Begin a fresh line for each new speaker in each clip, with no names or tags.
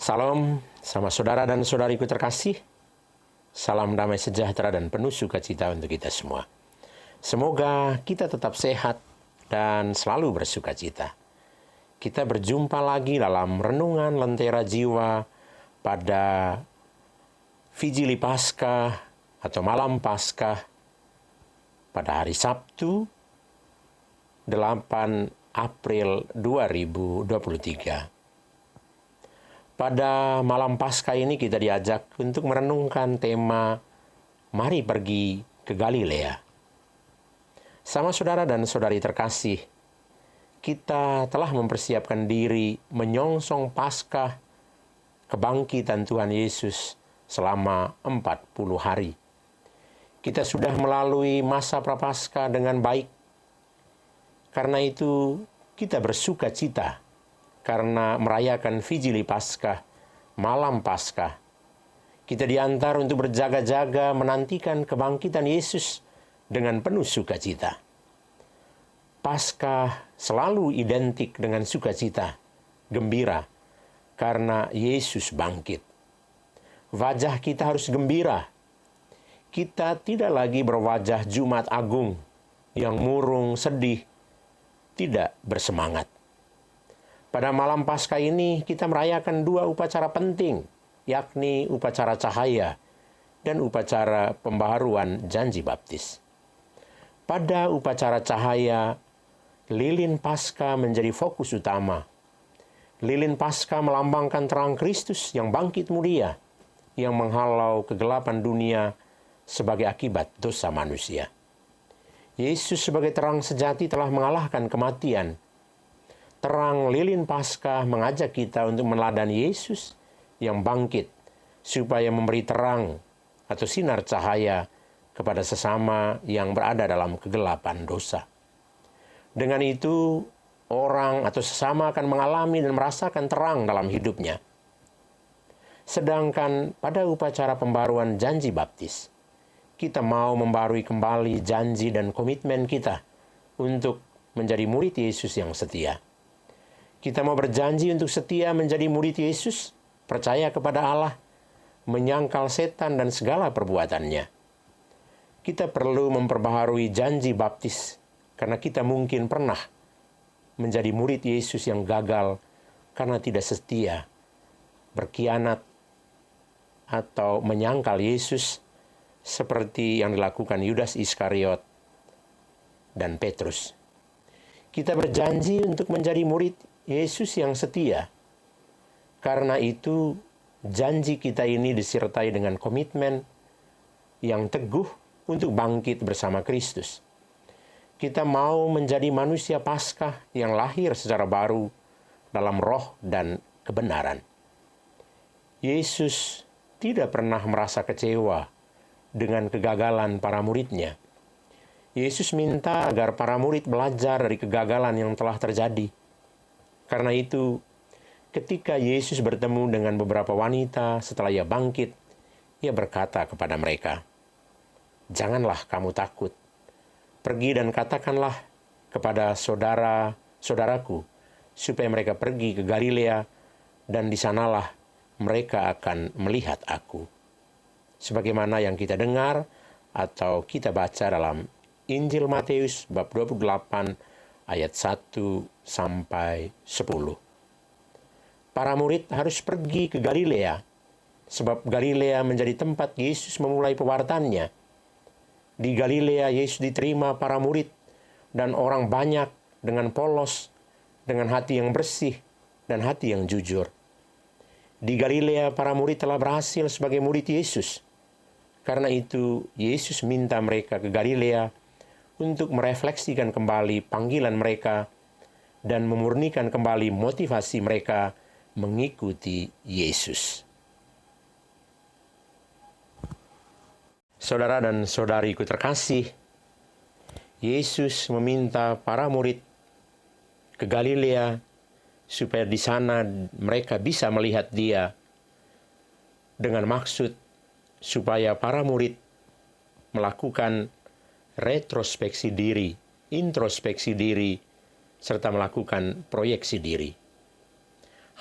Salam sama saudara dan saudariku terkasih. Salam damai sejahtera dan penuh sukacita untuk kita semua. Semoga kita tetap sehat dan selalu bersukacita. Kita berjumpa lagi dalam renungan Lentera Jiwa pada Vigili Paskah atau Malam Paskah pada hari Sabtu 8 April 2023. Pada malam Paskah ini kita diajak untuk merenungkan tema Mari pergi ke Galilea. Sama saudara dan saudari terkasih, kita telah mempersiapkan diri menyongsong Paskah kebangkitan Tuhan Yesus selama 40 hari. Kita sudah melalui masa Prapaskah dengan baik. Karena itu kita bersuka cita karena merayakan Vigili Paskah, Malam Paskah. Kita diantar untuk berjaga-jaga menantikan kebangkitan Yesus dengan penuh sukacita. Paskah selalu identik dengan sukacita, gembira, karena Yesus bangkit. Wajah kita harus gembira. Kita tidak lagi berwajah Jumat Agung yang murung, sedih, tidak bersemangat. Pada malam Paskah ini kita merayakan dua upacara penting, yakni upacara cahaya dan upacara pembaharuan janji baptis. Pada upacara cahaya, lilin Paskah menjadi fokus utama. Lilin Paskah melambangkan terang Kristus yang bangkit mulia, yang menghalau kegelapan dunia sebagai akibat dosa manusia. Yesus sebagai terang sejati telah mengalahkan kematian. Terang lilin Paskah mengajak kita untuk meneladani Yesus yang bangkit, supaya memberi terang atau sinar cahaya kepada sesama yang berada dalam kegelapan dosa. Dengan itu, orang atau sesama akan mengalami dan merasakan terang dalam hidupnya. Sedangkan pada upacara pembaruan janji baptis, kita mau membarui kembali janji dan komitmen kita untuk menjadi murid Yesus yang setia. Kita mau berjanji untuk setia menjadi murid Yesus, percaya kepada Allah, menyangkal setan dan segala perbuatannya. Kita perlu memperbaharui janji baptis, karena kita mungkin pernah menjadi murid Yesus yang gagal karena tidak setia, berkhianat, atau menyangkal Yesus seperti yang dilakukan Yudas Iskariot dan Petrus. Kita berjanji untuk menjadi murid Yesus yang setia. Karena itu, janji kita ini disertai dengan komitmen yang teguh untuk bangkit bersama Kristus. Kita mau menjadi manusia Paskah yang lahir secara baru dalam roh dan kebenaran. Yesus tidak pernah merasa kecewa dengan kegagalan para muridnya. Yesus minta agar para murid belajar dari kegagalan yang telah terjadi. Karena itu, ketika Yesus bertemu dengan beberapa wanita setelah ia bangkit, ia berkata kepada mereka, "Janganlah kamu takut. Pergi dan katakanlah kepada saudara-saudaraku, supaya mereka pergi ke Galilea, dan di sanalah mereka akan melihat aku." Sebagaimana yang kita dengar atau kita baca dalam Injil Matius bab 28 ayat 1 sampai 10. Para murid harus pergi ke Galilea, sebab Galilea menjadi tempat Yesus memulai pewartaannya. Di Galilea Yesus diterima para murid dan orang banyak dengan polos, dengan hati yang bersih dan hati yang jujur. Di Galilea para murid telah berhasil sebagai murid Yesus. Karena itu Yesus minta mereka ke Galilea untuk merefleksikan kembali panggilan mereka dan memurnikan kembali motivasi mereka mengikuti Yesus. Saudara dan saudariku terkasih, Yesus meminta para murid ke Galilea supaya di sana mereka bisa melihat Dia, dengan maksud supaya para murid melakukan retrospeksi diri, introspeksi diri, serta melakukan proyeksi diri.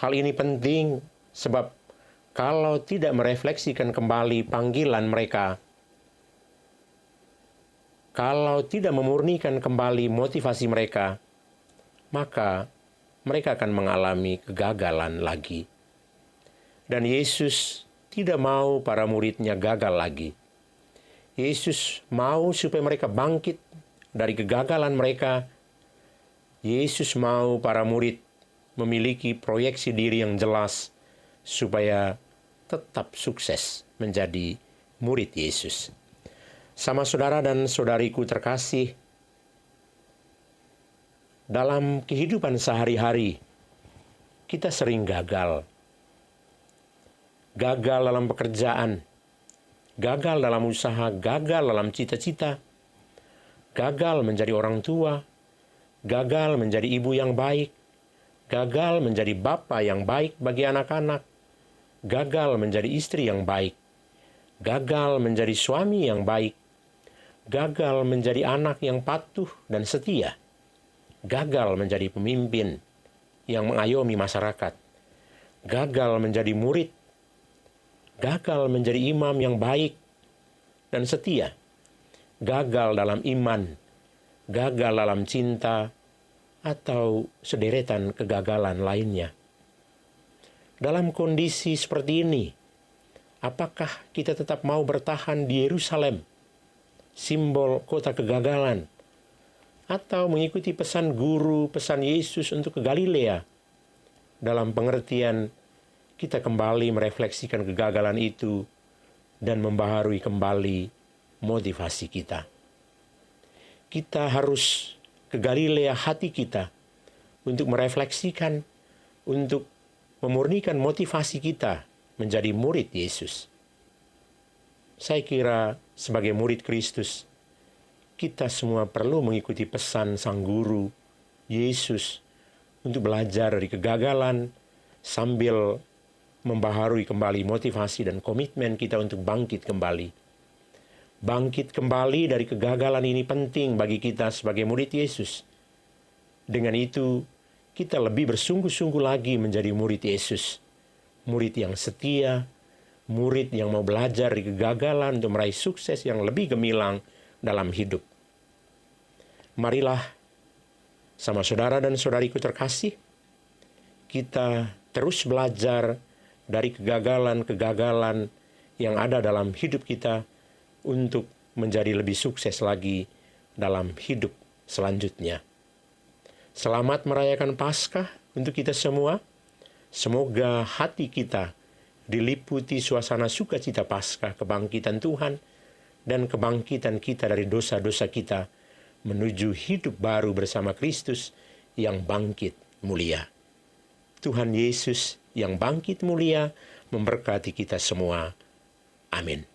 Hal ini penting Sebab kalau tidak merefleksikan kembali panggilan mereka, kalau tidak memurnikan kembali motivasi mereka, maka mereka akan mengalami kegagalan lagi. Dan Yesus tidak mau para murid-Nya gagal lagi. Yesus mau supaya mereka bangkit dari kegagalan mereka. Yesus mau para murid memiliki proyeksi diri yang jelas supaya tetap sukses menjadi murid Yesus. Sama saudara dan saudariku terkasih, dalam kehidupan sehari-hari kita sering gagal. Gagal dalam pekerjaan, gagal dalam usaha, gagal dalam cita-cita, gagal menjadi orang tua, gagal menjadi ibu yang baik, gagal menjadi bapa yang baik bagi anak-anak, gagal menjadi istri yang baik, gagal menjadi suami yang baik, gagal menjadi anak yang patuh dan setia, gagal menjadi pemimpin yang mengayomi masyarakat, gagal menjadi murid, gagal menjadi imam yang baik dan setia, gagal dalam iman, gagal dalam cinta, atau sederetan kegagalan lainnya. Dalam kondisi seperti ini, apakah kita tetap mau bertahan di Yerusalem, simbol kota kegagalan, atau mengikuti pesan guru, pesan Yesus untuk ke Galilea? Dalam pengertian, kita kembali merefleksikan kegagalan itu dan membaharui kembali motivasi kita. Kita harus ke Galilea hati kita untuk merefleksikan, untuk memurnikan motivasi kita menjadi murid Yesus. Saya kira sebagai murid Kristus, kita semua perlu mengikuti pesan Sang Guru, Yesus, untuk belajar dari kegagalan sambil membaharui kembali motivasi dan komitmen kita untuk bangkit kembali. Bangkit kembali dari kegagalan ini penting bagi kita sebagai murid Yesus. Dengan itu, kita lebih bersungguh-sungguh lagi menjadi murid Yesus. Murid yang setia, murid yang mau belajar di kegagalan untuk meraih sukses yang lebih gemilang dalam hidup. Marilah, sama saudara dan saudariku terkasih, kita terus belajar dari kegagalan-kegagalan yang ada dalam hidup kita untuk menjadi lebih sukses lagi dalam hidup selanjutnya. Selamat merayakan Paskah untuk kita semua. Semoga hati kita diliputi suasana sukacita Paskah, kebangkitan Tuhan, dan kebangkitan kita dari dosa-dosa kita menuju hidup baru bersama Kristus yang bangkit mulia. Tuhan Yesus yang bangkit mulia memberkati kita semua. Amin.